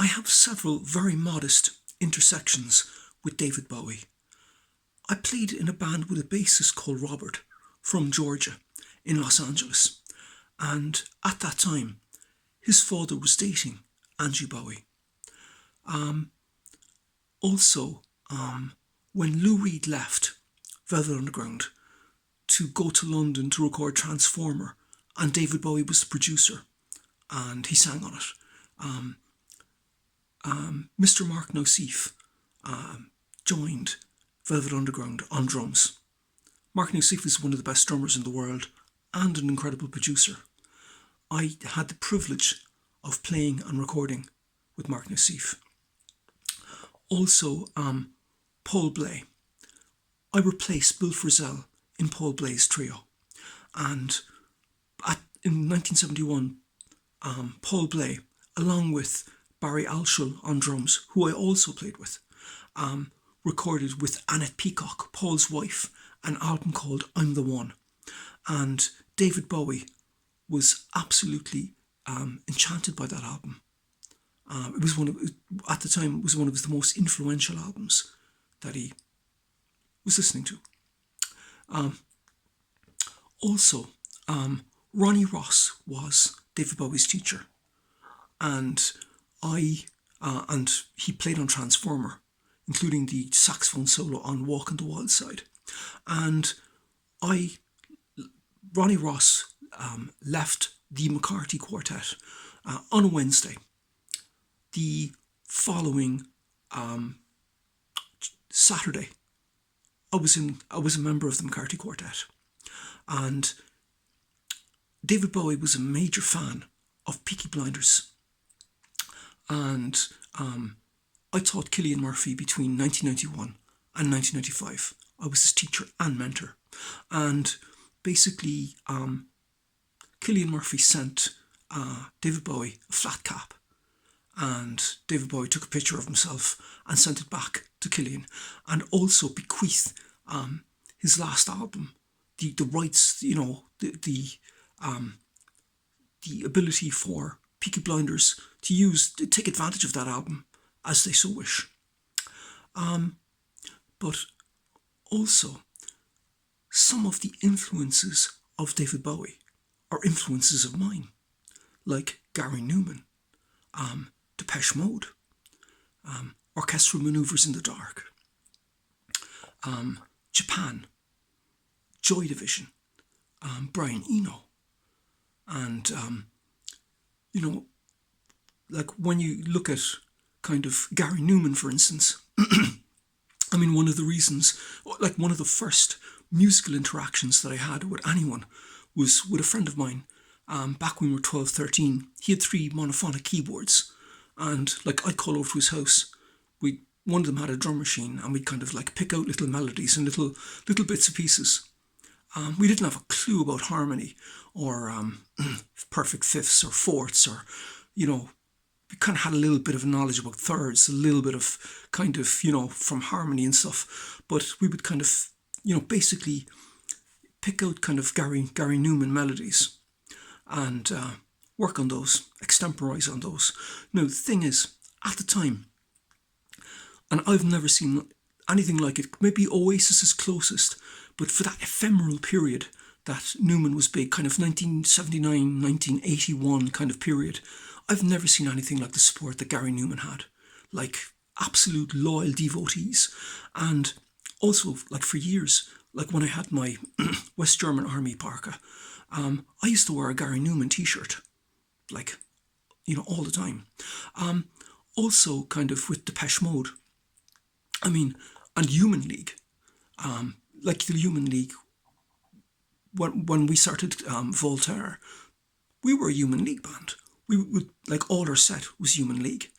I have several very modest intersections with David Bowie. I played in a band with a bassist called Robert from Georgia in Los Angeles, and at that time his father was dating Angie Bowie. Also, when Lou Reed left Velvet Underground to go to London to record Transformer, and David Bowie was the producer, and he sang on it, Mr. Mark Nosif joined Velvet Underground on drums. Mark Nosif is one of the best drummers in the world and an incredible producer. I had the privilege of playing and recording with Mark Nosif. Also, Paul Bley. I replaced Bill Frisell in Paul Bley's trio. And in 1971, Paul Bley, along with Barry Alshul on drums, who I also played with, recorded with Annette Peacock, Paul's wife, an album called I'm the One. And David Bowie was absolutely enchanted by that album. It was at the time, it was one of the most influential albums that he was listening to. Also, Ronnie Ross was David Bowie's teacher, and he played on Transformer, including the saxophone solo on Walk on the Wild Side. And Ronnie Ross left the McCarthy Quartet on a Wednesday. The following Saturday, I was a member of the McCarthy Quartet, and David Bowie was a major fan of Peaky Blinders, and I taught Cillian Murphy between 1991 and 1995. I was his teacher and mentor, and basically Cillian Murphy sent David Bowie a flat cap, and David Bowie took a picture of himself and sent it back to Cillian, and also bequeathed his last album, the rights, the ability for Peaky Blinders to take advantage of that album as they so wish. But also, some of the influences of David Bowie are influences of mine, like Gary Newman, Depeche Mode, Orchestral Manoeuvres in the Dark, Japan, Joy Division, Brian Eno, and like when you look at kind of Gary Newman, for instance, I mean, one of the first musical interactions that I had with anyone was with a friend of mine. Back when we were 12, 13, he had 3 monophonic keyboards, and I'd call over to his house. One of them had a drum machine, and we'd kind of pick out little melodies and little bits and pieces. We didn't have a clue about harmony or perfect fifths or fourths, or we kind of had a little bit of knowledge about thirds, a little bit of kind of from harmony and stuff. But we would kind of basically pick out kind of Gary Newman melodies and work on those, extemporize on those. Now the thing is, at the time, and I've never seen anything like it, maybe Oasis is closest, but for that ephemeral period that Newman was big, kind of 1979, 1981 kind of period, I've never seen anything like the support that Gary Newman had. Absolute loyal devotees. And also, for years, when I had my West German Army parka, I used to wear a Gary Newman t-shirt, all the time. Also, kind of with Depeche Mode, and Human League. The Human League, when we started Voltaire, we were a Human League band. We would, all our set was Human League.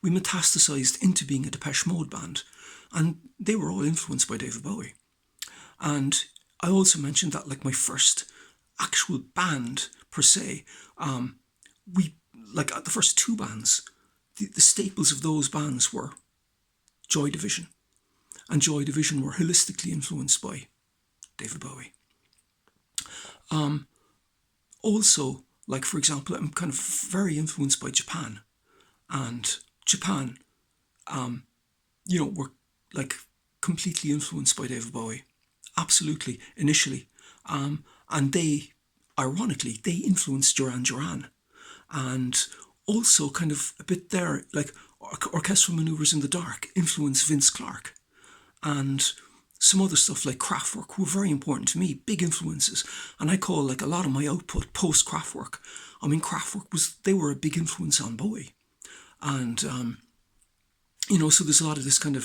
We metastasized into being a Depeche Mode band, and they were all influenced by David Bowie. And I also mentioned that my first actual band per se, the first 2 bands, the staples of those bands were Joy Division, and Joy Division were holistically influenced by David Bowie. Also, for example, I'm kind of very influenced by Japan and Japan, were like completely influenced by David Bowie. Absolutely, initially. And they, ironically, they influenced Duran Duran. And also kind of a bit there, like orchestral maneuvers in the dark influenced Vince Clarke. And some other stuff like Kraftwerk were very important to me, big influences. And I call like a lot of my output post Kraftwerk. I mean, Kraftwerk they were a big influence on Bowie. And, so there's a lot of this kind of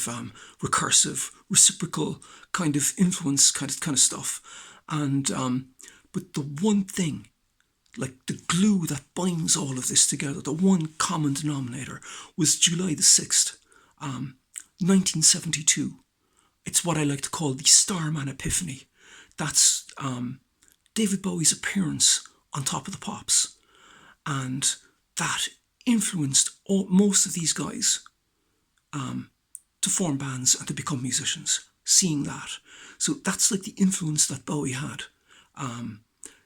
recursive, reciprocal kind of influence kind of stuff. And, but the one thing, like the glue that binds all of this together, the one common denominator was July the 6th, 1972. It's what I like to call the Starman Epiphany. That's David Bowie's appearance on Top of the Pops. And that influenced most of these guys to form bands and to become musicians, seeing that. So that's like the influence that Bowie had. And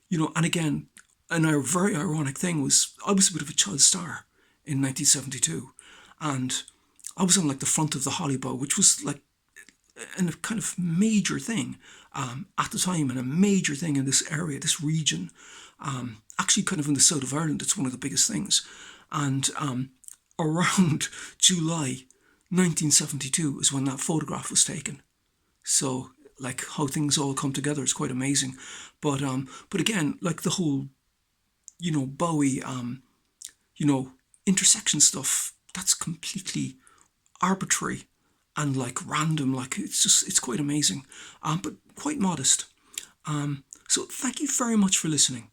again, a very ironic thing was I was a bit of a child star in 1972. And I was on like the front of the Hollybow, which was like a kind of major thing at the time, and a major thing in this area, this region. Actually, kind of in the south of Ireland, it's one of the biggest things. And around July 1972 is when that photograph was taken. So, like, how things all come together is quite amazing. But again, like the whole, Bowie, intersection stuff, that's completely arbitrary and like random. Like it's quite amazing, but quite modest. So thank you very much for listening.